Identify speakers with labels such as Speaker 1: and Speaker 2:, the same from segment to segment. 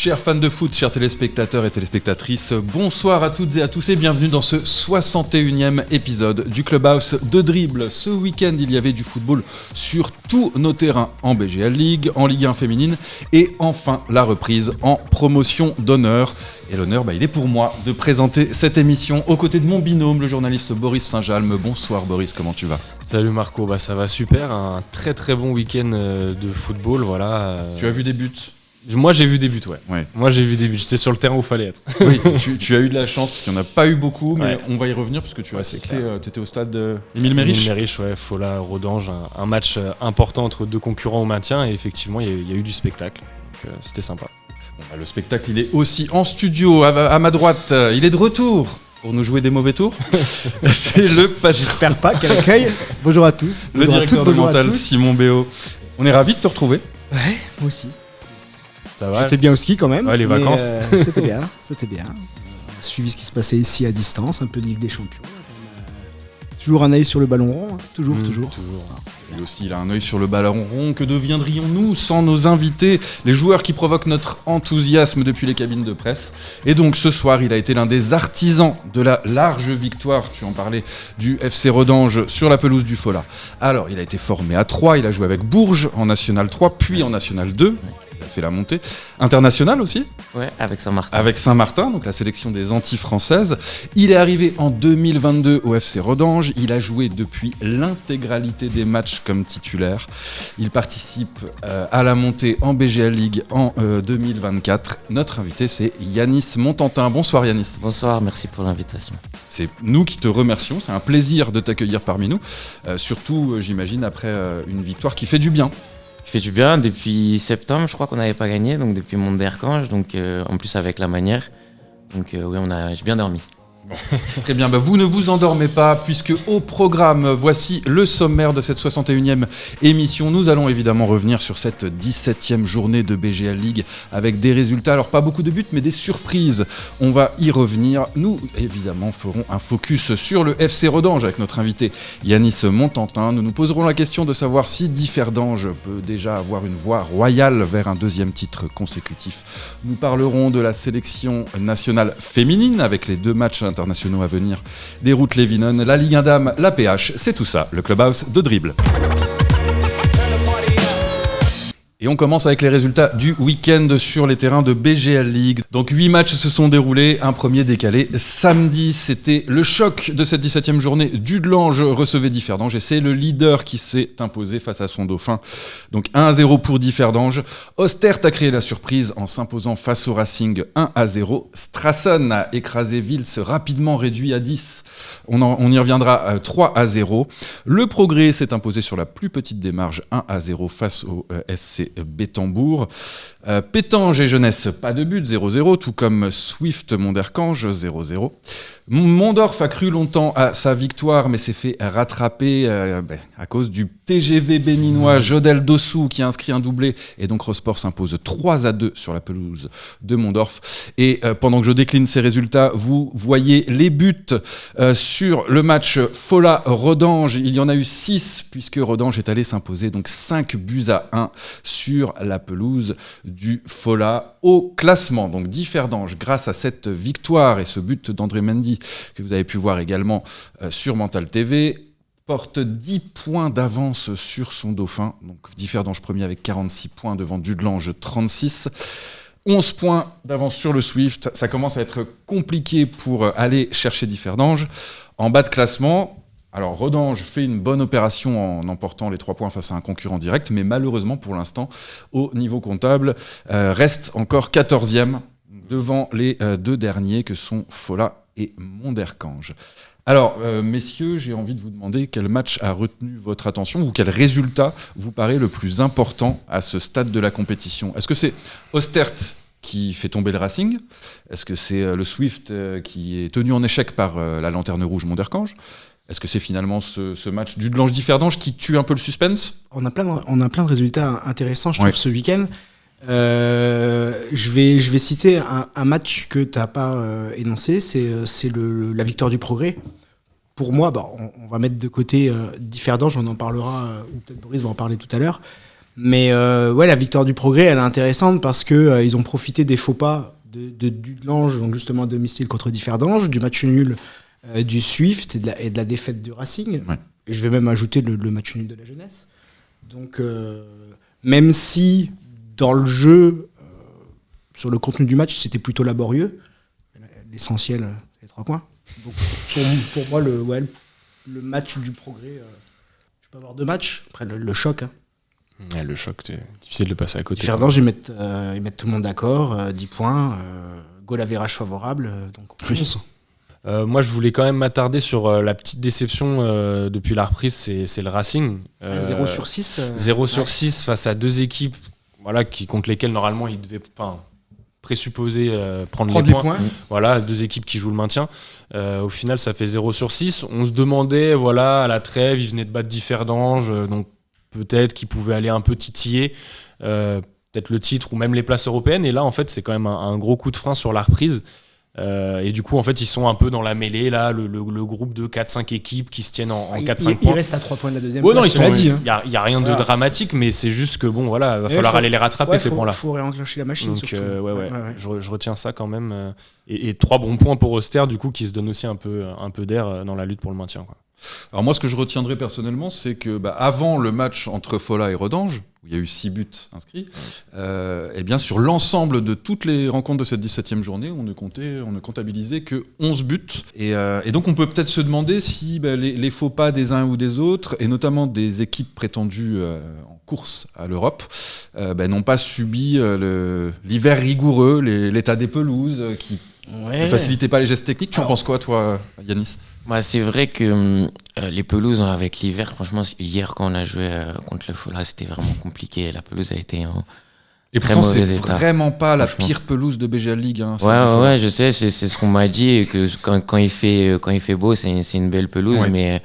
Speaker 1: Chers fans de foot, chers téléspectateurs et téléspectatrices, bonsoir à toutes et à tous et bienvenue dans ce 61e épisode du Clubhouse de Dribble. Ce week-end, il y avait du football sur tous nos terrains en BGL League, en Ligue 1 féminine et enfin la reprise en promotion d'honneur. Et l'honneur, il est pour moi de présenter cette émission aux côtés de mon binôme, le journaliste Boris Saint-Jalme. Bonsoir Boris, comment tu vas ?
Speaker 2: Salut Marco, ça va super, un très très bon week-end de football, voilà.
Speaker 1: Tu as vu des buts ?
Speaker 2: Moi j'ai vu des buts,
Speaker 1: ouais.
Speaker 2: Moi j'ai vu des buts, j'étais sur le terrain où il fallait être.
Speaker 1: Oui, tu as eu de la chance parce qu'il n'y en a pas eu beaucoup, mais
Speaker 2: ouais.
Speaker 1: On va y revenir parce que tu as assisté, tu étais au stade Émile Mériche.
Speaker 2: Émile Mériche, ouais, Fola, Rodange, un match important entre deux concurrents au maintien et effectivement il y a eu du spectacle, donc c'était sympa.
Speaker 1: Bon, le spectacle il est aussi en studio, à ma droite, il est de retour pour nous jouer des mauvais tours. C'est le patron.
Speaker 3: J'espère pas qu'elle accueille. Bonjour à tous.
Speaker 1: Le directeur de Mental, Simon Béot. On est ravis de te retrouver.
Speaker 3: Ouais, moi aussi.
Speaker 2: Ça va.
Speaker 3: J'étais bien au ski quand même.
Speaker 2: Ouais, les vacances.
Speaker 3: C'était bien. On a suivi ce qui se passait ici à distance, un peu de Ligue des Champions. Toujours un œil sur le ballon rond, toujours.
Speaker 1: Lui aussi, il a un œil sur le ballon rond. Que deviendrions-nous sans nos invités, les joueurs qui provoquent notre enthousiasme depuis les cabines de presse ? Et donc ce soir, il a été l'un des artisans de la large victoire, tu en parlais, du FC Rodange sur la pelouse du Fola. Alors, il a été formé à 3, il a joué avec Bourges en National 3, puis en National 2. Il a fait la montée. International aussi ?
Speaker 4: Ouais, avec Saint-Martin.
Speaker 1: Avec Saint-Martin, donc la sélection des Antilles françaises. Il est arrivé en 2022 au FC Rodange. Il a joué depuis l'intégralité des matchs comme titulaire. Il participe à la montée en BGL League en 2024. Notre invité, c'est Yanis Montantin. Bonsoir Yanis.
Speaker 4: Bonsoir, merci pour l'invitation.
Speaker 1: C'est nous qui te remercions. C'est un plaisir de t'accueillir parmi nous. Surtout, j'imagine, après une victoire qui fait du bien.
Speaker 4: Il fait du bien, depuis septembre, je crois qu'on n'avait pas gagné, donc depuis Mont-des-Archanges, donc en plus avec la manière. Donc oui, j'ai bien dormi.
Speaker 1: Bon. Très bien, vous ne vous endormez pas puisque au programme, voici le sommaire de cette 61e émission. Nous allons évidemment revenir sur cette 17e journée de BGL League avec des résultats, alors pas beaucoup de buts mais des surprises. On va y revenir. Nous évidemment ferons un focus sur le FC Rodange avec notre invité Yanis Montantin. Nous nous poserons la question de savoir si Differdange peut déjà avoir une voie royale vers un deuxième titre consécutif. Nous parlerons de la sélection nationale féminine avec les 2 matchs internationaux à venir, des routes Lévinen, la Ligue 1 Dames, la PH, c'est tout ça, le Clubhouse de Dribble. Et on commence avec les résultats du week-end sur les terrains de BGL League. Donc 8 matchs se sont déroulés, un premier décalé samedi. C'était le choc de cette 17e journée. Dudelange recevait Differdange et c'est le leader qui s'est imposé face à son dauphin. Donc 1-0 pour Differdange. Ostert a créé la surprise en s'imposant face au Racing 1-0. Strassen a écrasé Vils, rapidement réduit à 10. On y reviendra 3-0. Le Progrès s'est imposé sur la plus petite des marges 1-0 face au SC Bétambourg. Pétange et Jeunesse, pas de but, 0-0, tout comme Swift Mont-d'Archange, 0-0. Mondorf a cru longtemps à sa victoire, mais s'est fait rattraper à cause du TGV béninois Jodel Dossou qui a inscrit un doublé, et donc Rosport s'impose 3-2 sur la pelouse de Mondorf. Et pendant que je décline ces résultats, vous voyez les buts sur le match Fola-Rodange. Il y en a eu 6, puisque Rodange est allé s'imposer donc 5-1 sur la pelouse du Fola au classement. Donc Differdange, grâce à cette victoire et ce but d'André Mendy, que vous avez pu voir également sur Mental TV, porte 10 points d'avance sur son dauphin. Donc Differdange premier avec 46 points devant Dudelange 36. 11 points d'avance sur le Swift. Ça commence à être compliqué pour aller chercher Differdange. En bas de classement, alors Rodange fait une bonne opération en emportant les 3 points face à un concurrent direct, mais malheureusement pour l'instant, au niveau comptable, reste encore 14e devant les 2 derniers que sont Fola et Mont-d'Archange. Alors, messieurs, j'ai envie de vous demander quel match a retenu votre attention ou quel résultat vous paraît le plus important à ce stade de la compétition. Est-ce que c'est Ostert qui fait tomber le Racing ? Est-ce que c'est le Swift qui est tenu en échec par la Lanterne Rouge Mont-d'Archange ? Est-ce que c'est finalement ce match Dudelange-Differdange qui tue un peu le suspense ?
Speaker 3: On a plein de résultats intéressants, je trouve, ce week-end. Je vais citer un match que tu n'as pas énoncé, c'est la victoire du Progrès. Pour moi, on va mettre de côté Differdange, on en parlera, ou peut-être Boris va en parler tout à l'heure. Mais la victoire du Progrès, elle est intéressante parce que ils ont profité des faux pas de Dudelange, donc justement à domicile contre Differdange, du match nul du Swift et de la défaite du Racing.
Speaker 1: Ouais.
Speaker 3: Et je vais même ajouter le match nul de la Jeunesse. Donc, même si dans le jeu, sur le contenu du match, c'était plutôt laborieux, l'essentiel, c'est les 3 points. Donc, pour moi, le match du Progrès, je peux avoir 2 matchs. Après, le choc. Hein.
Speaker 2: Ouais, le choc, c'est difficile de passer à côté.
Speaker 3: Differdange, ils mettent tout le monde d'accord, 10 points, goal average favorable, donc 11.
Speaker 2: Moi, je voulais quand même m'attarder sur la petite déception depuis la reprise, c'est le Racing.
Speaker 3: 0 sur 6.
Speaker 2: 0 sur 6 face à 2 équipes contre lesquelles, normalement, ils devaient présupposer prendre les points. Voilà, 2 équipes qui jouent le maintien. Au final, ça fait 0 sur 6. On se demandait, à la trêve, ils venaient de battre Differdange, donc peut-être qu'ils pouvaient aller un peu titiller peut-être le titre ou même les places européennes. Et là, en fait, c'est quand même un gros coup de frein sur la reprise. Et du coup, en fait, ils sont un peu dans la mêlée, là, le groupe de 4-5 équipes qui se tiennent en 4-5 points.
Speaker 3: Ils restent à 3 points de la deuxième place,
Speaker 2: il n'y a rien de dramatique, mais c'est juste que, il va falloir aller les rattraper, ces points-là.
Speaker 3: Il faut réenclencher la machine,
Speaker 2: donc,
Speaker 3: surtout.
Speaker 2: Je retiens ça quand même. Et 3 bons points pour Auster, du coup, qui se donne aussi un peu d'air dans la lutte pour le maintien, quoi.
Speaker 1: Alors moi, ce que je retiendrai personnellement, c'est que avant le match entre Fola et Redange, où il y a eu 6 buts inscrits, et bien sur l'ensemble de toutes les rencontres de cette 17e journée, on ne comptabilisait que 11 buts. Et donc on peut peut-être se demander si les faux pas des uns ou des autres, et notamment des équipes prétendues en course à l'Europe, n'ont pas subi l'hiver rigoureux, l'état des pelouses qui ne facilitait pas les gestes techniques. Tu en penses quoi, toi, Yanis ?
Speaker 4: C'est vrai que les pelouses avec l'hiver, franchement, hier quand on a joué contre le Fola, c'était vraiment compliqué. La pelouse a été en
Speaker 1: et
Speaker 4: très
Speaker 1: pourtant, c'est
Speaker 4: mauvais état.
Speaker 1: vraiment pas la pire pelouse de BGL League. Hein,
Speaker 4: ouais, je sais, c'est ce qu'on m'a dit, et que quand il fait beau, c'est une belle pelouse, mais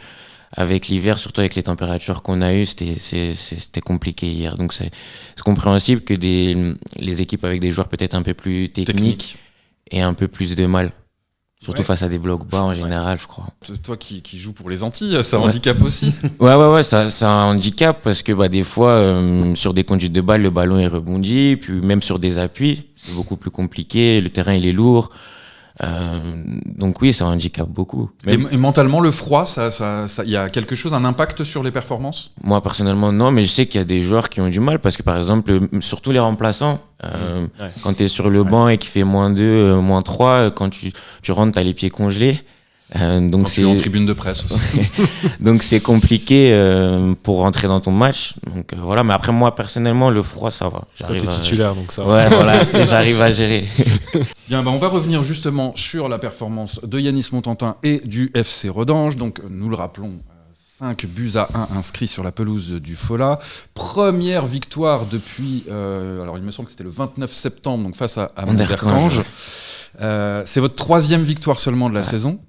Speaker 4: avec l'hiver, surtout avec les températures qu'on a eues, c'était compliqué hier. Donc c'est compréhensible que les équipes avec des joueurs peut-être un peu plus techniques aient un peu plus de mal. Surtout face à des blocs bas en général, je crois.
Speaker 1: Toi qui joues pour les Antilles, ça handicape aussi.
Speaker 4: Ouais, ça un handicap parce que des fois, sur des conduites de balle, le ballon est rebondi, puis même sur des appuis, c'est beaucoup plus compliqué, le terrain il est lourd. Donc oui, ça handicape beaucoup.
Speaker 1: Et mentalement, le froid, y a quelque chose, un impact sur les performances ?
Speaker 4: Moi, personnellement, non, mais je sais qu'il y a des joueurs qui ont du mal parce que, par exemple, surtout les remplaçants, quand tu es sur le banc et qu'il fait -2, -3, quand tu rentres, tu as les pieds congelés. Donc
Speaker 1: quand tu es en tribune de presse aussi.
Speaker 4: Donc c'est compliqué pour rentrer dans ton match. Donc voilà, mais après moi personnellement le froid ça va.
Speaker 2: J'arrive titulaire donc ça va.
Speaker 4: Ouais voilà, j'arrive à gérer.
Speaker 1: Bien, on va revenir justement sur la performance de Yanis Montantin et du FC Redange. Donc nous le rappelons, 5 buts à 1 inscrits sur la pelouse du Fola. Première victoire depuis, alors il me semble que c'était le 29 septembre, donc face à Monderkange. C'est votre 3e victoire seulement de la saison.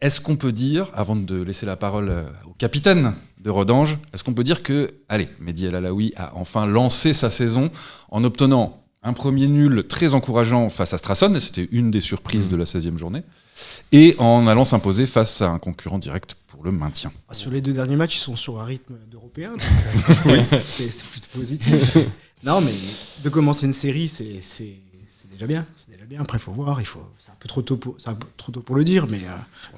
Speaker 1: Est-ce qu'on peut dire, avant de laisser la parole au capitaine de Redange, est-ce qu'on peut dire que, Mehdi El Alaoui a enfin lancé sa saison en obtenant un premier nul très encourageant face à Strasson, et c'était une des surprises de la 16e journée, et en allant s'imposer face à un concurrent direct pour le maintien.
Speaker 3: Sur les 2 derniers matchs, ils sont sur un rythme d'Européen, donc c'est plutôt positif. Non, mais de commencer une série, c'est déjà bien. Après, il faut voir. C'est un peu trop tôt pour le dire, mais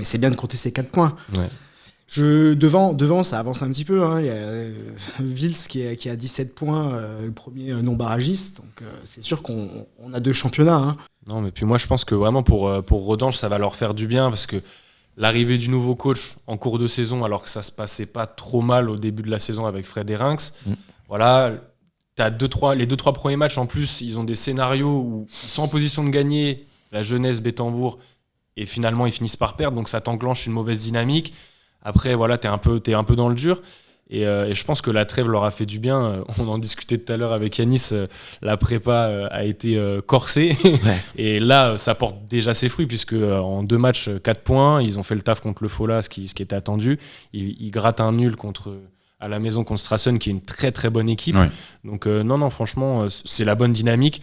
Speaker 3: c'est bien de compter ces 4 points. Ouais. Devant, ça avance un petit peu. Hein. Il y a Vils qui a 17 points, le premier non-barragiste. Donc, c'est sûr qu'on a 2 championnats. Hein.
Speaker 2: Non, mais puis moi, je pense que vraiment pour Redange, ça va leur faire du bien parce que l'arrivée du nouveau coach en cours de saison, alors que ça se passait pas trop mal au début de la saison avec Fred Erinx, voilà. T'as les 2-3 premiers matchs en plus, ils ont des scénarios où ils sont en position de gagner, la Jeunesse, Bétambourg, et finalement ils finissent par perdre, donc ça t'enclenche une mauvaise dynamique. Après, voilà, t'es un peu dans le dur, et je pense que la trêve leur a fait du bien. On en discutait tout à l'heure avec Yanis, la prépa a été corsée, et là ça porte déjà ses fruits, puisque en 2 matchs, 4 points, ils ont fait le taf contre le Fola, ce qui était attendu. Ils grattent un nul à la maison contre Strasson, qui est une très très bonne équipe. Ouais. Donc non, franchement, c'est la bonne dynamique.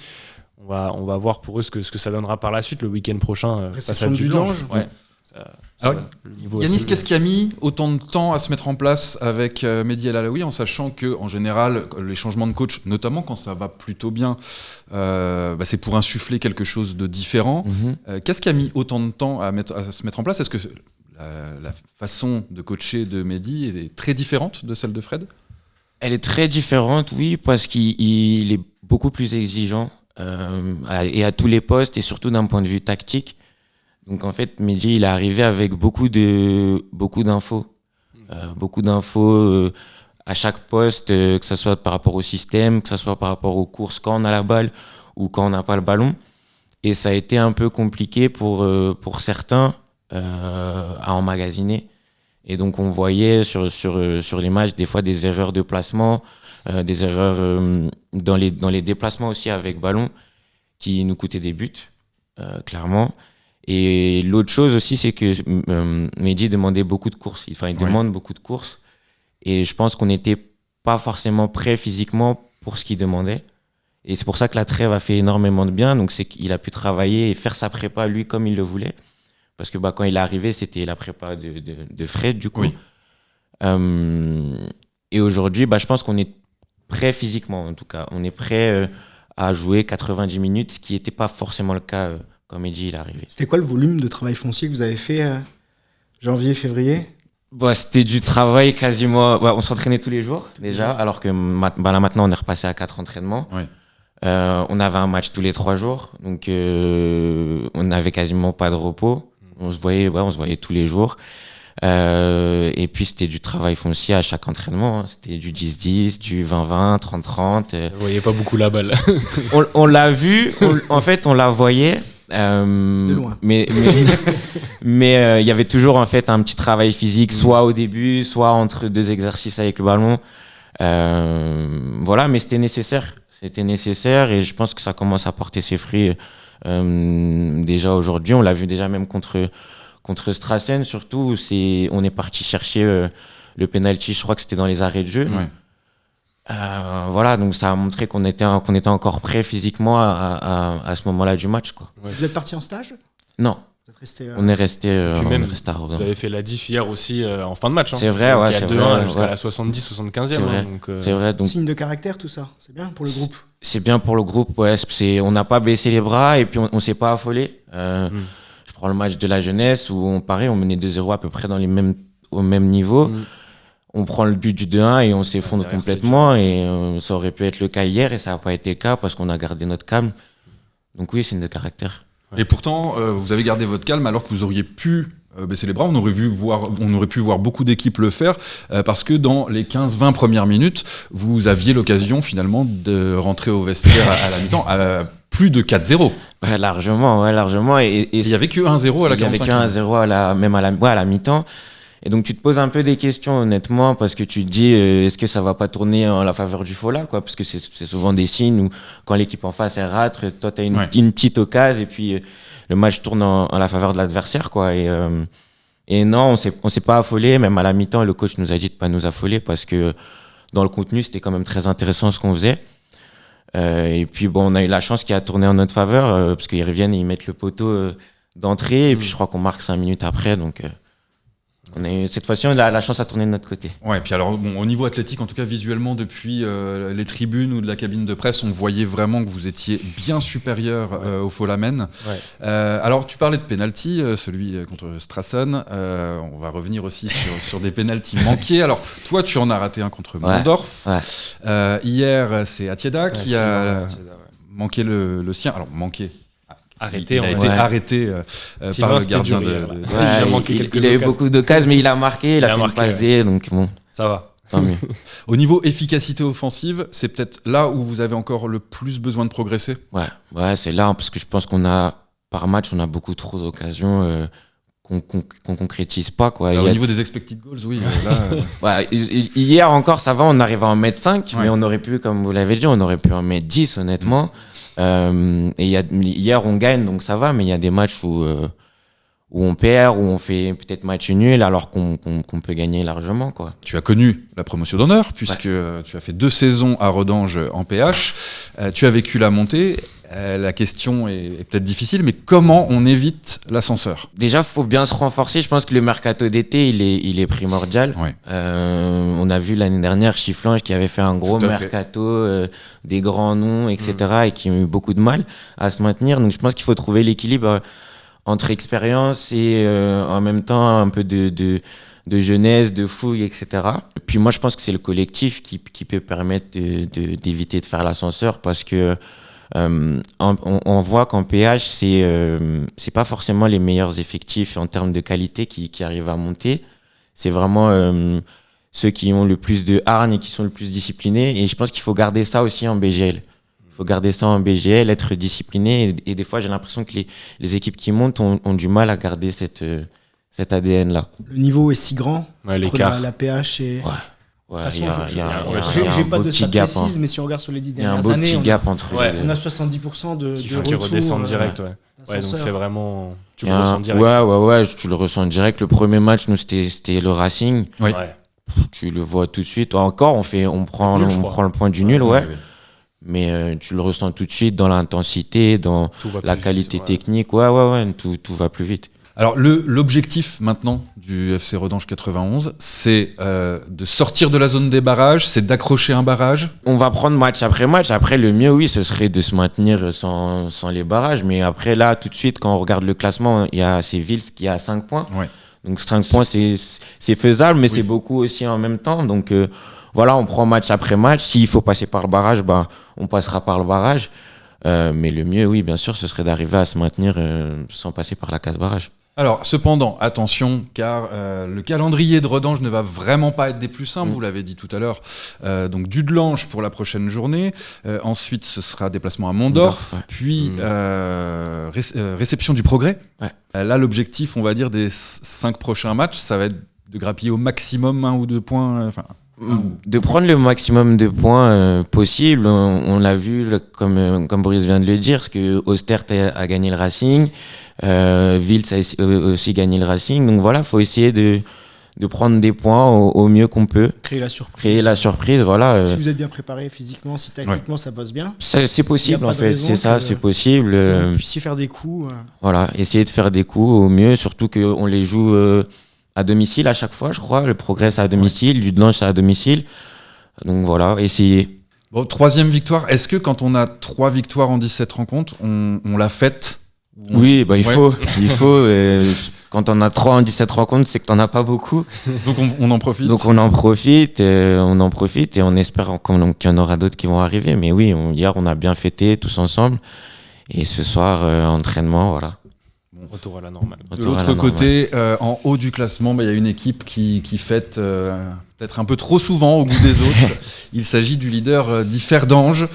Speaker 2: On va voir pour eux ce que ça donnera par la suite le week-end prochain face à Dudelange.
Speaker 1: Alors, Yanis, qu'est-ce qui a mis autant de temps à se mettre en place avec Mehdi El Alaoui, en sachant que en général, les changements de coach, notamment quand ça va plutôt bien, c'est pour insuffler quelque chose de différent. Qu'est-ce qui a mis autant de temps à se mettre en place ? Est-ce que la façon de coacher de Mehdi est très différente de celle de Fred ?
Speaker 4: Elle est très différente, oui, parce qu'il est beaucoup plus exigeant et à tous les postes et surtout d'un point de vue tactique. Donc en fait, Mehdi, il est arrivé avec beaucoup d'infos. Beaucoup d'infos à chaque poste, que ce soit par rapport au système, que ce soit par rapport aux courses quand on a la balle ou quand on n'a pas le ballon. Et ça a été un peu compliqué pour certains à emmagasiner. Et donc on voyait sur les matchs des fois des erreurs de placement, des erreurs dans les déplacements aussi avec ballon qui nous coûtaient des buts, clairement. Et l'autre chose aussi, c'est que Mehdi demandait beaucoup de courses. Il demande beaucoup de courses. Et je pense qu'on n'était pas forcément prêt physiquement pour ce qu'il demandait. Et c'est pour ça que la trêve a fait énormément de bien. Donc c'est qu'il a pu travailler et faire sa prépa lui comme il le voulait. Parce que quand il est arrivé, c'était la prépa de Fred, du coup. Oui. Et aujourd'hui, je pense qu'on est prêt physiquement, en tout cas. On est prêt à jouer 90 minutes, ce qui n'était pas forcément le cas quand Mehdi est arrivé.
Speaker 3: C'était quoi le volume de travail foncier que vous avez fait janvier, février ?
Speaker 4: C'était du travail quasiment... on s'entraînait tous les jours, déjà, alors que là, maintenant, on est repassé à 4 entraînements. Oui. On avait un match tous les 3 jours, donc on n'avait quasiment pas de repos. On se voyait tous les jours. Et puis, c'était du travail foncier à chaque entraînement. C'était du 10-10, du 20-20, 30-30.
Speaker 2: Vous voyez pas beaucoup la balle.
Speaker 4: on l'a vu, en fait, on la voyait.
Speaker 3: De loin.
Speaker 4: Mais il y avait toujours en fait un petit travail physique, soit au début, soit entre 2 exercices avec le ballon. Mais c'était nécessaire. C'était nécessaire et je pense que ça commence à porter ses fruits. Déjà aujourd'hui, on l'a vu déjà même contre Strassen surtout, on est parti chercher le penalty, je crois que c'était dans les arrêts de jeu. Ouais. Donc ça a montré qu'on était encore prêt physiquement à ce moment-là du match, quoi.
Speaker 3: Ouais. Vous êtes parti en stage ?
Speaker 4: Non.
Speaker 3: On est resté
Speaker 4: à Rodin.
Speaker 2: Vous avez fait la diff hier aussi en fin de match.
Speaker 4: C'est vrai, ouais.
Speaker 2: C'est 2-1 jusqu'à la 70-75e.
Speaker 4: C'est vrai. C'est vrai. Donc,
Speaker 3: signe de caractère, tout ça. C'est bien pour le groupe.
Speaker 4: C'est bien pour le groupe, ouais. On n'a pas baissé les bras et puis on s'est pas affolé. Je prends le match de la jeunesse où on menait 2-0 à peu près au même niveau. On prend le but du 2-1 et on s'effondre complètement. Et ça aurait pu être le cas hier et ça n'a pas été le cas parce qu'on a gardé notre calme. Donc oui, signe de caractère.
Speaker 1: Et pourtant, vous avez gardé votre calme alors que vous auriez pu baisser les bras. On aurait pu voir beaucoup d'équipes le faire parce que dans les 15-20 premières minutes, vous aviez l'occasion finalement de rentrer au vestiaire à la mi-temps à plus de 4-0.
Speaker 4: Ouais, largement. Et
Speaker 1: il n'y avait que 1-0 à la 45e.
Speaker 4: Il n'y avait que 1-0 à la mi-temps. Et donc tu te poses un peu des questions honnêtement parce que tu te dis est-ce que ça va pas tourner en la faveur du Fola, quoi, parce que c'est souvent des signes où quand l'équipe en face elle rate, toi t'as une petite occasion et puis le match tourne en la faveur de l'adversaire, quoi. Et non, on s'est pas affolé, même à la mi-temps le coach nous a dit de pas nous affoler parce que dans le contenu c'était quand même très intéressant ce qu'on faisait. Et puis on a eu la chance qu'il a tourné en notre faveur parce qu'ils reviennent et ils mettent le poteau d'entrée et puis je crois qu'on marque 5 minutes après, donc on a eu, cette fois-ci, on a la chance à tourner de notre côté.
Speaker 1: Ouais, et puis alors, au niveau athlétique, en tout cas visuellement, depuis les tribunes ou de la cabine de presse, on voyait vraiment que vous étiez bien supérieur au Folamen. Ouais. Alors, tu parlais de penalty, celui contre Strassen. On va revenir aussi sur des penaltys manqués. Alors, toi, tu en as raté un contre Mondorf. Ouais. Hier, c'est Atieda qui a manqué le sien. Alors, manqué. Il a été arrêté par le gardien
Speaker 4: il a eu beaucoup d'occasions, mais il a marqué, il a fait une passe D, donc bon.
Speaker 2: Ça va.
Speaker 4: Tant mieux.
Speaker 1: Au niveau efficacité offensive, c'est peut-être là où vous avez encore le plus besoin de progresser.
Speaker 4: Ouais, c'est là, parce que je pense par match, on a beaucoup trop d'occasions qu'on concrétise pas, quoi.
Speaker 1: Au niveau des expected goals, oui. Là,
Speaker 4: hier encore, ça va, on arrive à en mettre 5, mais on aurait pu, comme vous l'avez dit, on aurait pu en mettre 10, honnêtement. Et hier on gagne, donc ça va, mais il y a des matchs où on perd, où on fait peut-être match nul alors qu'on peut gagner largement, quoi.
Speaker 1: Tu as connu la promotion d'honneur puisque tu as fait 2 saisons à Redange en PH, tu as vécu la montée. La question est peut-être difficile, mais comment on évite l'ascenseur ?
Speaker 4: Déjà, faut bien se renforcer. Je pense que le mercato d'été, il est primordial.
Speaker 1: Ouais.
Speaker 4: On a vu l'année dernière Chifflange qui avait fait un gros mercato, des grands noms, etc., et qui ont eu beaucoup de mal à se maintenir. Donc, je pense qu'il faut trouver l'équilibre entre expérience et en même temps un peu de jeunesse, de fouille, etc. Puis moi, je pense que c'est le collectif qui peut permettre d'éviter de faire l'ascenseur, parce que on voit qu'en PH, c'est pas forcément les meilleurs effectifs en termes de qualité qui arrivent à monter. C'est vraiment ceux qui ont le plus de hargne et qui sont le plus disciplinés. Et je pense qu'il faut garder ça aussi en BGL. Il faut garder ça en BGL, être discipliné. Et des fois, j'ai l'impression que les équipes qui montent ont du mal à garder cet ADN-là.
Speaker 3: Le niveau est si grand entre la PH et...
Speaker 4: Ouais,
Speaker 3: il y a j'ai pas de stats précises, mais si on regarde sur les 10 dernières années,
Speaker 4: il y a un beau petit gap entre
Speaker 3: on a 70% de
Speaker 2: retour.
Speaker 3: Qui
Speaker 2: redescendent direct, ouais, donc c'est vraiment... Tu le
Speaker 4: ressens direct. Ouais, tu le ressens direct. Le premier match, nous, c'était le Racing.
Speaker 1: Oui.
Speaker 2: Ouais.
Speaker 4: Tu le vois tout de suite. Encore, on prend le point du nul, ouais. Mais tu le ressens tout de suite dans l'intensité, dans la qualité vite, technique. Ouais, tout va plus vite.
Speaker 1: Alors l'objectif maintenant du FC Redange 91, c'est de sortir de la zone des barrages, c'est d'accrocher un barrage.
Speaker 4: On va prendre match après match. Après, le mieux, oui, ce serait de se maintenir sans les barrages. Mais après, là, tout de suite, quand on regarde le classement, c'est Vils qui a 5 points.
Speaker 1: Ouais.
Speaker 4: Donc 5 points, c'est faisable, mais c'est beaucoup aussi en même temps. Donc voilà, on prend match après match. S'il faut passer par le barrage, on passera par le barrage. Mais le mieux, oui, bien sûr, ce serait d'arriver à se maintenir sans passer par la case barrage.
Speaker 1: Alors, cependant, attention, car le calendrier de Redange ne va vraiment pas être des plus simples, vous l'avez dit tout à l'heure. Donc, Dudelange pour la prochaine journée. Ensuite, ce sera déplacement à Mondorf, puis réception du Progrès.
Speaker 4: Ouais.
Speaker 1: Là, l'objectif, on va dire, des 5 prochains matchs, ça va être de grappiller au maximum 1 ou 2 points.
Speaker 4: De prendre le maximum de points possible. On l'a vu, comme Brice vient de le dire, parce que Ostert a gagné le Racing, Vils a aussi gagné le Racing. Donc voilà, il faut essayer de prendre des points au mieux qu'on peut.
Speaker 3: Créer la surprise.
Speaker 4: Voilà.
Speaker 3: Si vous êtes bien préparé physiquement, si tactiquement ça bosse bien.
Speaker 4: C'est possible en fait, c'est possible.
Speaker 3: Vous puissiez faire des coups.
Speaker 4: Voilà, essayer de faire des coups au mieux, surtout qu'on les joue à domicile à chaque fois, je crois. Le Progrès, c'est à domicile, Dudelange, c'est à domicile. Donc voilà, essayer.
Speaker 1: Bon, 3e victoire. Est-ce que quand on a 3 victoires en 17 rencontres, on l'a faite ?
Speaker 4: Oui, il faut. Quand on a 3 en 17 rencontres, c'est que t'en as pas beaucoup.
Speaker 1: Donc on en profite.
Speaker 4: Donc on en profite et on espère qu'il y en aura d'autres qui vont arriver. Mais oui, hier, on a bien fêté tous ensemble. Et ce soir, entraînement, voilà.
Speaker 2: Retour à la normale.
Speaker 1: De l'autre côté, en haut du classement, il y a une équipe qui fête peut-être un peu trop souvent au goût des autres. Il s'agit du leader Differdange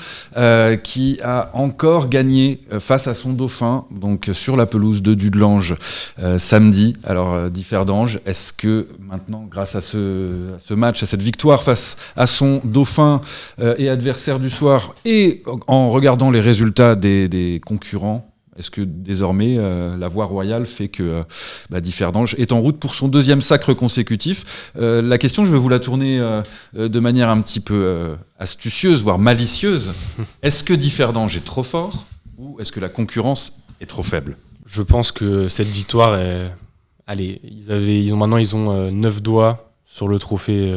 Speaker 1: qui a encore gagné face à son dauphin, donc sur la pelouse de Dudelange samedi. Alors Differdange, est-ce que maintenant, grâce à ce match, à cette victoire face à son dauphin et adversaire du soir, et en regardant les résultats des concurrents, est-ce que désormais la voie royale fait que Differdange est en route pour son 2e sacre consécutif ? La question, je vais vous la tourner de manière un petit peu astucieuse, voire malicieuse. Est-ce que Differdange est trop fort ou est-ce que la concurrence est trop faible ?
Speaker 2: Je pense que cette victoire est... Allez, ils ont 9 doigts sur le trophée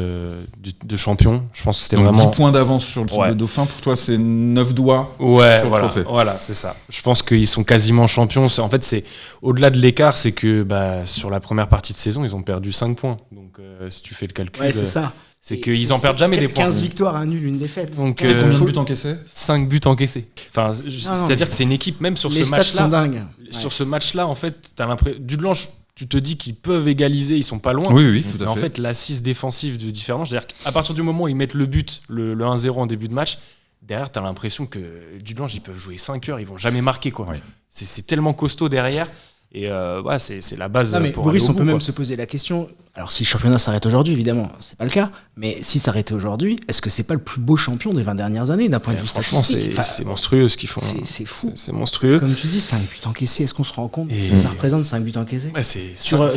Speaker 2: de champion. Je pense que c'était
Speaker 1: donc
Speaker 2: vraiment
Speaker 1: 10 points d'avance sur le dauphin. Pour toi, c'est 9 doigts sur le trophée.
Speaker 2: Voilà, c'est ça. Je pense qu'ils sont quasiment champions. En fait, c'est au-delà de l'écart, c'est que sur la première partie de saison, ils ont perdu 5 points. Donc, si tu fais le calcul,
Speaker 3: c'est ça.
Speaker 2: C'est qu'ils en perdent jamais des points.
Speaker 3: 15 victoires, un nul, une défaite.
Speaker 2: Donc,
Speaker 1: combien de buts encaissés ?
Speaker 2: 5 buts encaissés. Enfin, c'est-à-dire que c'est une équipe, même sur ce match-là.
Speaker 3: Les stats sont dingues.
Speaker 2: Sur ce match-là, en fait, t'as l'impression... Dudelange, tu te dis qu'ils peuvent égaliser, ils sont pas loin.
Speaker 1: Oui, tout à fait.
Speaker 2: Mais en fait, l'assise défensive de Differdange, c'est-à-dire qu'à partir du moment où ils mettent le but, le 1-0 en début de match, derrière, tu as l'impression que Dudelange, ils peuvent jouer 5 heures, ils vont jamais marquer, quoi.
Speaker 1: Oui.
Speaker 2: C'est tellement costaud derrière. Et c'est la base
Speaker 3: Non, mais
Speaker 2: pour
Speaker 3: Boris,
Speaker 2: aller au
Speaker 3: on peut
Speaker 2: bout,
Speaker 3: même
Speaker 2: quoi.
Speaker 3: se poser la question. Alors, si le championnat s'arrête aujourd'hui, évidemment, c'est pas le cas. Mais si s'arrêtait aujourd'hui, est-ce que c'est pas le plus beau champion des 20 dernières années d'un point de vue
Speaker 2: Franchement,
Speaker 3: statistique?
Speaker 2: c'est monstrueux ce qu'ils font.
Speaker 3: C'est fou.
Speaker 2: C'est monstrueux.
Speaker 3: Comme tu dis, 5 buts encaissés. Est-ce qu'on se rend compte
Speaker 2: Et-
Speaker 3: que ça représente 5 buts encaissés
Speaker 2: Ouais, c'est
Speaker 3: sur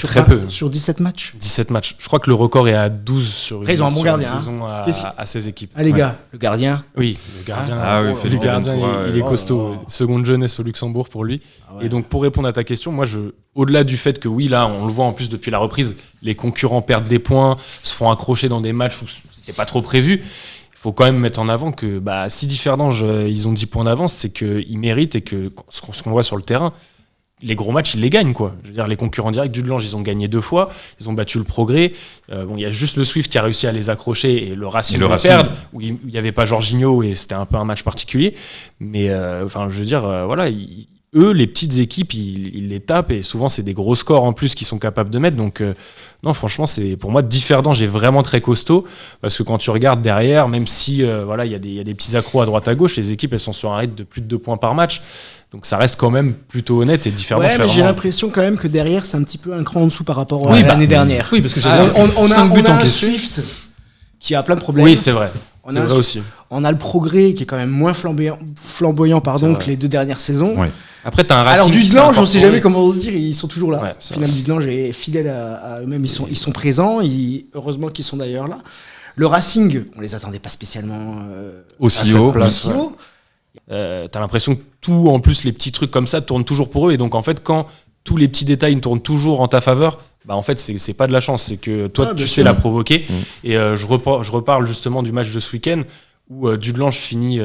Speaker 2: très peu.
Speaker 3: Sur 17 matchs?
Speaker 2: 17 matchs. Je crois que le record est à 12 sur une,
Speaker 3: Après, ils ont un bon
Speaker 2: sur
Speaker 3: gardien,
Speaker 2: une saison
Speaker 3: Qu'est-ce
Speaker 2: à 16 équipes.
Speaker 3: Ah, les gars, le gardien.
Speaker 2: Oui, le gardien.
Speaker 1: Ah oui,
Speaker 3: Oh,
Speaker 1: Félix
Speaker 2: le gardien,
Speaker 1: Ventura,
Speaker 2: il est
Speaker 3: oh,
Speaker 2: costaud.
Speaker 3: oh.
Speaker 2: Seconde jeunesse au Luxembourg pour lui.
Speaker 3: Ah ouais.
Speaker 2: Et donc, pour répondre à ta question, moi, au-delà du fait que oui, là, on le voit en plus depuis la reprise, les concurrents perdent des points, se font accrocher dans des matchs où c'était pas trop prévu. Il faut quand même mettre en avant que si Differdange, ils ont 10 points d'avance, c'est qu'ils méritent et que ce qu'on voit sur le terrain, les gros matchs, ils les gagnent, quoi. Je veux dire, les concurrents directs du Delange, ils ont gagné 2 fois, ils ont battu le Progrès. Il y a juste le Swift qui a réussi à les accrocher et le Racing les perdre, où il n'y avait pas Jorginho et c'était un peu un match particulier. Mais je veux dire, eux, les petites équipes, ils les tapent et souvent c'est des gros scores en plus qu'ils sont capables de mettre. Donc non, franchement, c'est pour moi Differdange est vraiment très costaud parce que quand tu regardes derrière, même si il y a des petits accros à droite à gauche, les équipes elles sont sur un rythme de plus de 2 points par match. Donc ça reste quand même plutôt honnête et Differdange.
Speaker 3: Ouais, mais j'ai l'impression quand même que derrière, c'est un petit peu un cran en dessous par rapport
Speaker 1: Oui,
Speaker 3: à l'année dernière.
Speaker 1: Oui, parce que
Speaker 3: on
Speaker 1: 5 buts
Speaker 3: a un
Speaker 1: encaissés.
Speaker 3: Swift qui a plein de problèmes.
Speaker 2: Oui, c'est vrai.
Speaker 3: On
Speaker 2: C'est
Speaker 3: a,
Speaker 2: vrai aussi.
Speaker 3: on a le Progrès qui est quand même moins flamboyant
Speaker 2: C'est vrai.
Speaker 3: que les 2 dernières saisons.
Speaker 1: Ouais.
Speaker 2: Après, t'as un Racing.
Speaker 3: Alors, du
Speaker 2: qui s'est
Speaker 3: Delange, on
Speaker 2: encore
Speaker 3: sait
Speaker 2: tourné.
Speaker 3: jamais comment le dire, ils sont toujours là.
Speaker 2: Ouais,
Speaker 3: Au
Speaker 2: c'est
Speaker 3: final, du Delange est fidèle à eux-mêmes, ils sont présents, heureusement qu'ils sont d'ailleurs là. Le Racing, on les attendait pas spécialement
Speaker 1: Aussi
Speaker 2: à cette
Speaker 1: haut.
Speaker 2: place.
Speaker 3: aussi haut.
Speaker 2: T'as l'impression que tout, en plus, les petits trucs comme ça tournent toujours pour eux. Et donc, en fait, quand tous les petits détails tournent toujours en ta faveur, en fait, c'est pas de la chance. C'est que toi,
Speaker 3: Ouais,
Speaker 2: tu
Speaker 3: bien
Speaker 2: sais
Speaker 3: sûr.
Speaker 2: la provoquer. Et je reparle justement du match de ce week-end où Dudelange finit,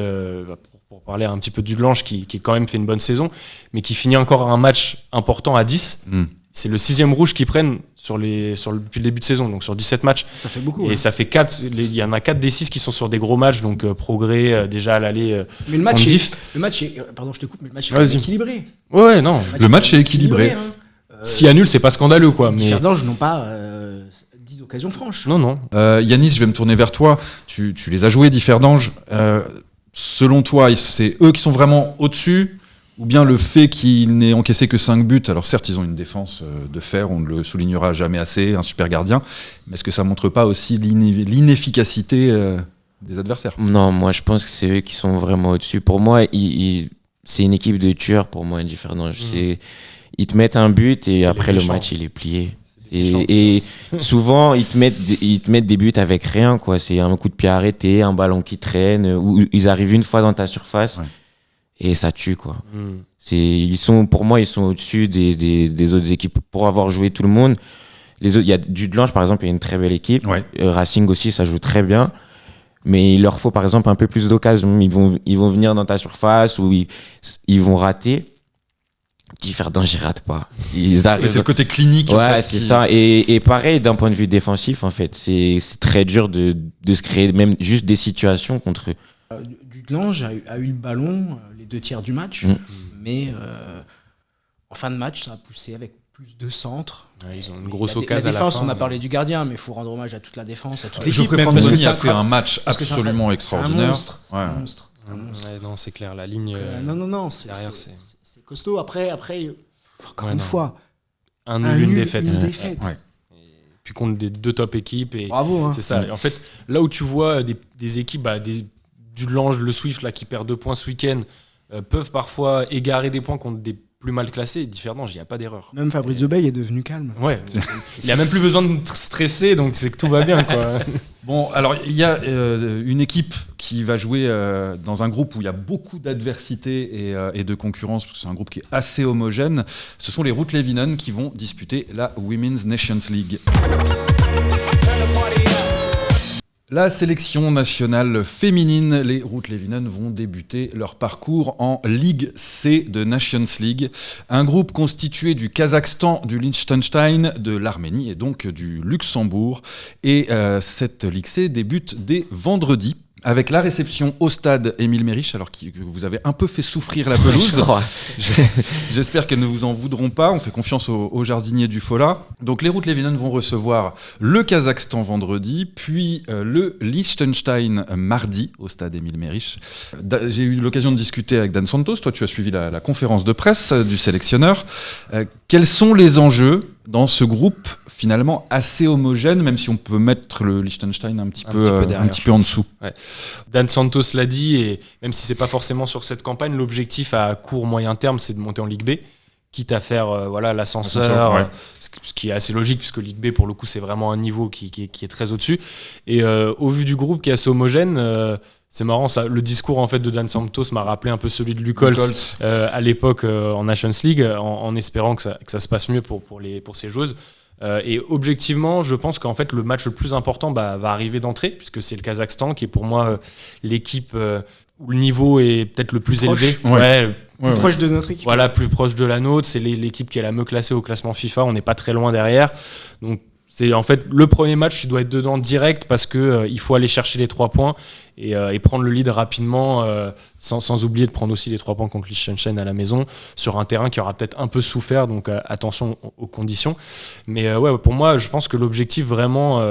Speaker 2: pour parler un petit peu de Dudelange, qui quand même fait une bonne saison, mais qui finit encore un match important à 10.
Speaker 1: Mm.
Speaker 2: C'est le 6e rouge qu'ils prennent depuis le début de saison, donc sur 17 matchs.
Speaker 3: Ça fait beaucoup.
Speaker 2: Et
Speaker 3: ouais.
Speaker 2: ça fait 4, il y en a 4 des 6 qui sont sur des gros matchs, donc Progrès, déjà à l'aller.
Speaker 3: Mais le match,
Speaker 2: en diff.
Speaker 3: pardon, je te coupe, mais le match est
Speaker 2: Vas-y.
Speaker 3: quand même équilibré.
Speaker 2: Ouais, non.
Speaker 1: Le match est équilibré.
Speaker 2: Si annule, c'est pas scandaleux, quoi. Mais...
Speaker 3: Differdange n'ont pas 10 occasions franches.
Speaker 2: Non, non.
Speaker 1: Yanis, je vais me tourner vers toi. Tu les as joués, Differdange. Selon toi, c'est eux qui sont vraiment au-dessus ou bien le fait qu'il n'ait encaissé que 5 buts, alors certes, ils ont une défense de fer, on ne le soulignera jamais assez, un super gardien, mais est-ce que ça montre pas aussi l'inefficacité des adversaires ?
Speaker 4: Non, moi je pense que c'est eux qui sont vraiment au-dessus. Pour moi, c'est une équipe de tueurs pour moi, Differdange. Ils te mettent un but et après le match il est plié. Et souvent ils te mettent des buts avec rien, quoi. C'est un coup de pied arrêté, un ballon qui traîne, ou ils arrivent une fois dans ta surface et ça tue, quoi. Pour moi ils sont au-dessus des autres équipes pour avoir joué tout le monde. Les autres, il y a Dudelange par exemple, il y a une très belle équipe.
Speaker 1: Ouais.
Speaker 4: Racing aussi, ça joue très bien. Mais il leur faut par exemple un peu plus d'occasion. Ils vont venir dans ta surface ou ils vont rater. Differdange, ils ratent pas. Ils arrivent.
Speaker 1: C'est le côté clinique.
Speaker 4: Ouais,
Speaker 1: en fait,
Speaker 4: c'est ça. Et pareil, d'un point de vue défensif, en fait, c'est très dur de se créer même juste des situations contre eux.
Speaker 3: Dudelange a eu le ballon les 2 tiers du match, mais en fin de match, ça a poussé avec plus de centres.
Speaker 2: Ouais, ils ont une grosse
Speaker 3: La
Speaker 2: occasion à la
Speaker 3: défense,
Speaker 2: fin.
Speaker 3: on a parlé du gardien, mais il faut rendre hommage à toute la défense, à toute l'équipe.
Speaker 1: Geoffrey
Speaker 3: même, parce que
Speaker 1: Fandoni a
Speaker 3: c'est
Speaker 1: fait un match
Speaker 3: parce que c'est
Speaker 1: absolument
Speaker 3: c'est un
Speaker 1: extraordinaire.
Speaker 3: monstre. C'est un
Speaker 1: Ouais.
Speaker 3: monstre. C'est un monstre.
Speaker 2: Ouais, non, c'est clair. La ligne.
Speaker 3: Non,
Speaker 2: derrière,
Speaker 3: c'est costaud. Après encore
Speaker 2: Ouais,
Speaker 3: une
Speaker 2: non.
Speaker 3: fois,
Speaker 2: un nul, une défaite.
Speaker 3: Une défaite.
Speaker 1: Ouais.
Speaker 2: Puis contre des 2 top équipes. Et
Speaker 3: Bravo. Hein.
Speaker 2: c'est ça. Et en fait, là où tu vois des équipes, Dudelange, le Swift, là, qui perd 2 points ce week-end, peuvent parfois égarer des points contre des plus mal classés. Differdange, il n'y a pas d'erreur.
Speaker 3: Même Fabrice Obey est devenu calme.
Speaker 2: Ouais. Il n'y a même plus besoin de stresser, donc c'est que tout va bien, quoi.
Speaker 1: Bon, alors il y a une équipe qui va jouer dans un groupe où il y a beaucoup d'adversité et de concurrence, parce que c'est un groupe qui est assez homogène. Ce sont les Ruut Levinen qui vont disputer la Women's Nations League. La sélection nationale féminine, les Ruut Levinen vont débuter leur parcours en Ligue C de Nations League, un groupe constitué du Kazakhstan, du Liechtenstein, de l'Arménie et donc du Luxembourg. Et cette Ligue C débute dès vendredi. avec la réception au stade Émile Mériche, alors que vous avez un peu fait souffrir la pelouse.
Speaker 4: Je crois.
Speaker 1: J'espère qu'elles ne vous en voudront pas. On fait confiance aux jardiniers du Fola. Donc les Routes Levinen vont recevoir le Kazakhstan vendredi, puis le Liechtenstein mardi au stade Émile Mériche. J'ai eu l'occasion de discuter avec Dan Santos. Toi, tu as suivi la conférence de presse du sélectionneur. Quels sont les enjeux dans ce groupe finalement assez homogène, même si on peut mettre le Liechtenstein un petit peu en dessous.
Speaker 2: Ouais. Dan Santos l'a dit, et même si c'est pas forcément sur cette campagne, l'objectif à court moyen terme, c'est de monter en Ligue B, quitte à faire l'ascenseur,
Speaker 1: ouais.
Speaker 2: Ce qui est assez logique puisque Ligue B pour le coup c'est vraiment un niveau qui est très au-dessus. Et au vu du groupe qui est assez homogène, c'est marrant, ça, le discours en fait de Dan Santos m'a rappelé un peu celui de Luc Holtz à l'époque en Nations League, en espérant que ça se passe mieux pour ces joueuses. Et objectivement, je pense qu'en fait le match le plus important va arriver d'entrée, puisque c'est le Kazakhstan qui est pour moi l'équipe où le niveau est peut-être le plus élevé.
Speaker 3: Plus proche de notre équipe.
Speaker 2: Voilà, plus proche de la nôtre. C'est l'équipe qui est la mieux classée au classement FIFA. On n'est pas très loin derrière. Donc c'est en fait le premier match, tu dois être dedans direct parce que il faut aller chercher les 3 points et prendre le lead rapidement, sans oublier de prendre aussi les 3 points contre Liechtenstein à la maison sur un terrain qui aura peut-être un peu souffert. Donc attention aux conditions. Mais pour moi, je pense que l'objectif vraiment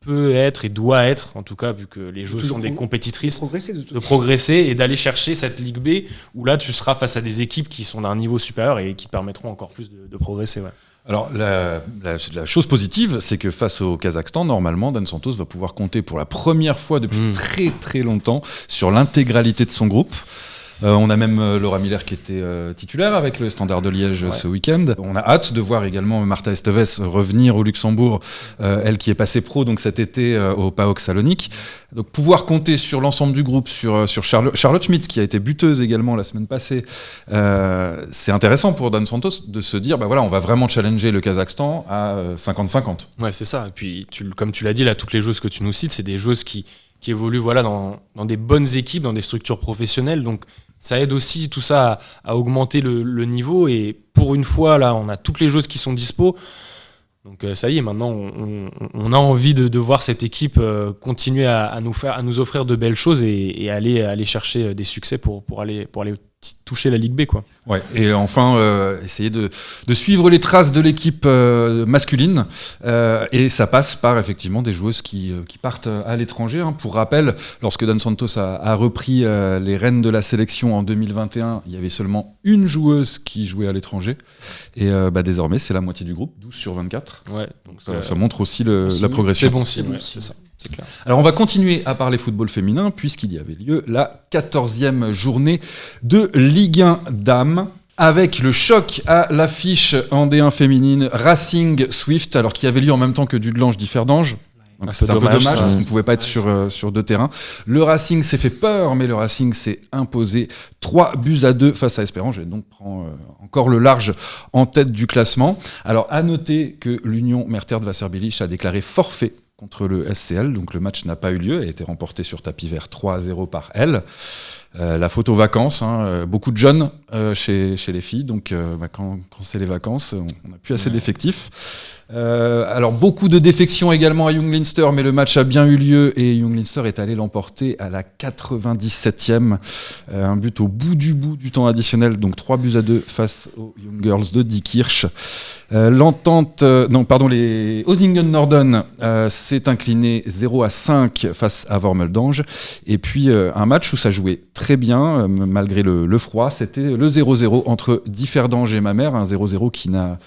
Speaker 2: peut être et doit être, en tout cas vu que les joueuses sont des compétitrices, de progresser et d'aller chercher cette Ligue B où là tu seras face à des équipes qui sont d'un niveau supérieur et qui permettront encore plus de progresser. Ouais.
Speaker 1: Alors la chose positive, c'est que face au Kazakhstan, normalement, Dan Santos va pouvoir compter pour la première fois depuis très très longtemps sur l'intégralité de son groupe. On a même Laura Miller qui était titulaire avec le Standard de Liège ce week-end. On a hâte de voir également Marta Esteves revenir au Luxembourg, elle qui est passée pro donc cet été au PAOK Salonique. Donc pouvoir compter sur l'ensemble du groupe, sur Charlotte Schmidt qui a été buteuse également la semaine passée, c'est intéressant pour Dan Santos de se dire on va vraiment challenger le Kazakhstan à 50-50.
Speaker 2: Ouais, c'est ça. Et puis comme tu l'as dit là, toutes les joueuses que tu nous cites, c'est des joueuses qui évoluent dans des bonnes équipes, dans des structures professionnelles. Donc ça aide aussi tout ça à augmenter le niveau. Et pour une fois, là, on a toutes les joueuses qui sont dispo. Donc ça y est, maintenant, on a envie de voir cette équipe continuer à nous offrir de belles choses et aller chercher des succès pour aller toucher la Ligue B, quoi.
Speaker 1: Ouais, et enfin essayer de suivre les traces de l'équipe masculine, et ça passe par effectivement des joueuses qui partent à l'étranger. Pour rappel, lorsque Dan Santos a repris les rênes de la sélection en 2021, il y avait seulement une joueuse qui jouait à l'étranger, et désormais c'est la moitié du groupe, 12 sur 24.
Speaker 2: Ouais, donc
Speaker 1: ça montre aussi la progression.
Speaker 2: C'est bon signe, c'est ça. C'est clair.
Speaker 1: Alors on va continuer à parler football féminin puisqu'il y avait lieu la 14e journée de Ligue 1 Dames avec le choc à l'affiche en D1 féminine Racing Swift, alors qui avait lieu en même temps que Dudelange Differdange. C'est un peu dommage parce qu'on ne pouvait pas être sur 2 terrains. Le Racing s'est fait peur, mais le Racing s'est imposé 3-2 face à Esperange et donc prend encore le large en tête du classement. Alors à noter que l'Union Mertert Wasserbillig a déclaré forfait contre le SCL, donc le match n'a pas eu lieu, a été remporté sur tapis vert 3-0 par elle. La faute aux vacances, beaucoup de jeunes chez les filles, donc quand c'est les vacances, on n'a plus assez d'effectifs. Alors beaucoup de défections également à Young Leinster, mais le match a bien eu lieu et Young Leinster est allé l'emporter à la 97e. Un but au bout du temps additionnel, donc 3-2 face aux Young Girls de Diekirch. Les Osingen Norden s'est incliné 0-5 face à Wormeldange. Et puis un match où ça jouait très bien, malgré le froid, c'était le 0-0 entre Differdange et Mamers, un 0-0 qui n'a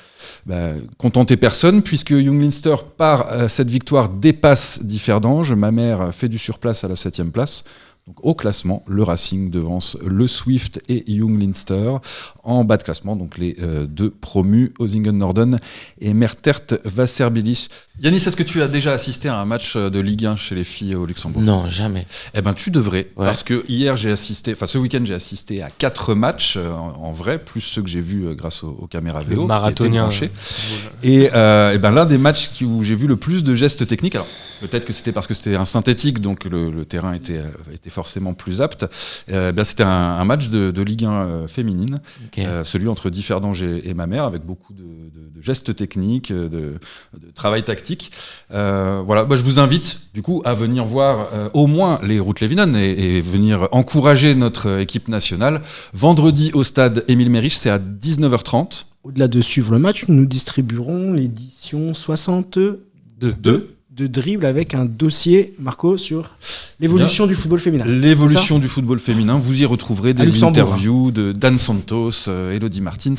Speaker 1: contenté personne, puisque Young Leinster, par cette victoire, dépasse Differdange. Mamers fait du surplace à la 7e place. Donc, au classement, le Racing devance le Swift et Young Leinster. En bas de classement, donc les 2 promus, Osingen Norden et Mertert Wasserbillig. Yannis, est-ce que tu as déjà assisté à un match de Ligue 1 chez les filles au Luxembourg ?
Speaker 4: Non, jamais.
Speaker 1: Eh ben, tu devrais, parce que ce week-end, j'ai assisté à 4 matchs en vrai, plus ceux que j'ai vus grâce aux caméras VO.
Speaker 2: Le marathonien.
Speaker 1: Et l'un des matchs où j'ai vu le plus de gestes techniques, alors peut-être que c'était parce que c'était un synthétique, donc le terrain était forcément plus apte. C'était un match de Ligue 1 féminine, celui entre Differdange et Mamers, avec beaucoup de gestes techniques, de travail tactique. Je vous invite du coup à venir voir au moins les Ruth Leuvinen et venir encourager notre équipe nationale. Vendredi au stade Émile Merich, c'est à 19h30.
Speaker 3: Au-delà de suivre le match, nous distribuerons l'édition 62 de Dribble avec un dossier, Marco, sur l'évolution du football féminin.
Speaker 1: L'évolution du football féminin, vous y retrouverez des interviews de Dan Santos, Elodie Martins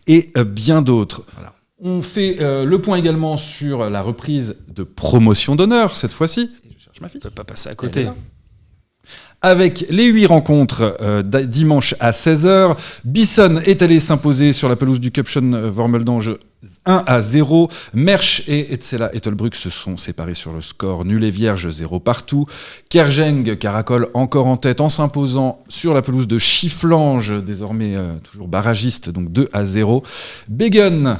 Speaker 1: et bien d'autres. Voilà. On fait le point également sur la reprise de Promotion d'honneur, cette fois-ci.
Speaker 2: Je cherche ma fille. On ne peut pas passer à côté.
Speaker 1: Avec les 8 rencontres dimanche à 16h, Bissonne est allé s'imposer sur la pelouse du Cupchen Wormeldange 1-0. Mersch et Etzela Ettelbruck se sont séparés sur le score nul et vierge 0 partout. Kergeng caracole encore en tête en s'imposant sur la pelouse de Chifflange, désormais toujours barragiste, donc 2-0. Begen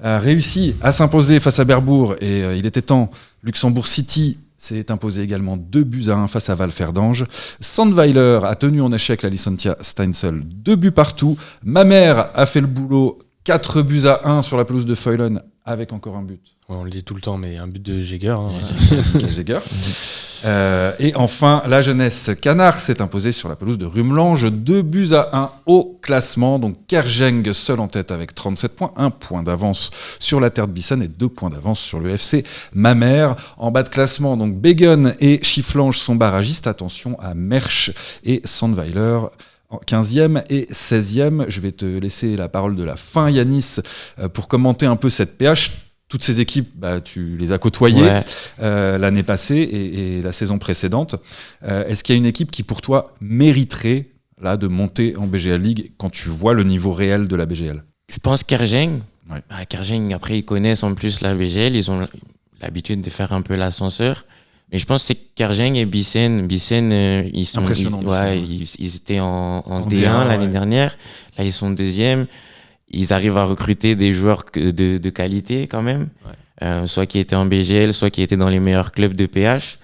Speaker 1: a réussi à s'imposer face à Berbourg et il était temps. Luxembourg City s'est imposé également 2-1 face à Valferdange. Sandweiler a tenu en échec la Licentia Steinsel, 2 buts partout. Mamers a fait le boulot, 4-1 sur la pelouse de Feulen avec encore un but.
Speaker 2: Ouais, on le dit tout le temps, mais un but de Jäger.
Speaker 1: Jäger. Et enfin, la jeunesse Canard s'est imposée sur la pelouse de Rumelange, 2-1 au classement. Donc Kergeng seul en tête avec 37 points, 1 point d'avance sur la Terre de Bissonne et 2 points d'avance sur le FC Mamers. En bas de classement, donc Begen et Chifflange sont barragistes. Attention à Mersch et Sandweiler. 15e et 16e. Je vais te laisser la parole de la fin, Yanis, pour commenter un peu cette PH. Toutes ces équipes, tu les as côtoyées l'année passée et la saison précédente. Est-ce qu'il y a une équipe qui, pour toi, mériterait là, de monter en BGL League quand tu vois le niveau réel de la BGL ?
Speaker 4: Je pense Kergeng.
Speaker 1: Ouais.
Speaker 4: Kergeng, après, ils connaissent en plus la BGL. Ils ont l'habitude de faire un peu l'ascenseur. Mais je pense que c'est Kergeng et Bissen. Bissen, ils sont, ils étaient en D1 l'année dernière. Là, ils sont 2e. Ils arrivent à recruter des joueurs de qualité quand même. Ouais. Soit qui étaient en BGL, soit qui étaient dans les meilleurs clubs de PH.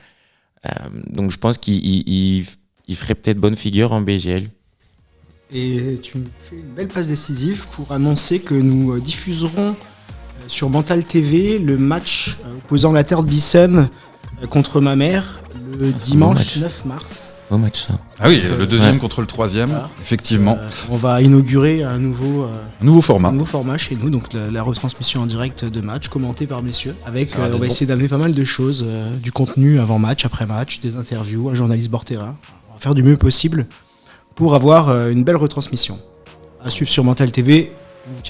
Speaker 4: Donc je pense qu'ils feraient peut-être bonne figure en BGL.
Speaker 3: Et tu me fais une belle passe décisive pour annoncer que nous diffuserons sur Mental TV le match opposant la Terre de Bissonne contre Mamers le dimanche 9 mars.
Speaker 4: Beau match ça.
Speaker 1: Ah oui, le deuxième contre le troisième, effectivement.
Speaker 3: On va inaugurer un nouveau
Speaker 1: format.
Speaker 3: Un nouveau format chez nous, donc la retransmission en direct de match, commentée par messieurs. Avec, on va essayer d'amener pas mal de choses, du contenu avant match, après match, des interviews, un journaliste bord terrain. On va faire du mieux possible pour avoir une belle retransmission. À suivre sur Mental TV,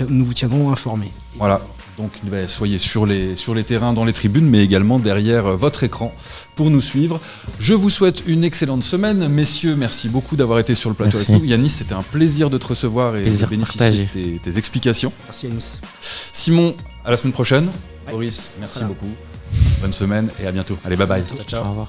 Speaker 3: nous vous tiendrons informés.
Speaker 1: Voilà. Donc soyez sur les terrains, dans les tribunes, mais également derrière votre écran pour nous suivre. Je vous souhaite une excellente semaine. Messieurs, merci beaucoup d'avoir été sur le plateau avec nous. Yanis, c'était un plaisir de te recevoir et de bénéficier de tes explications.
Speaker 3: Merci Yanis.
Speaker 1: Simon, à la semaine prochaine. Boris, merci beaucoup. Bonne semaine et à bientôt. Allez, bye bye.
Speaker 2: Ciao.
Speaker 4: Au revoir.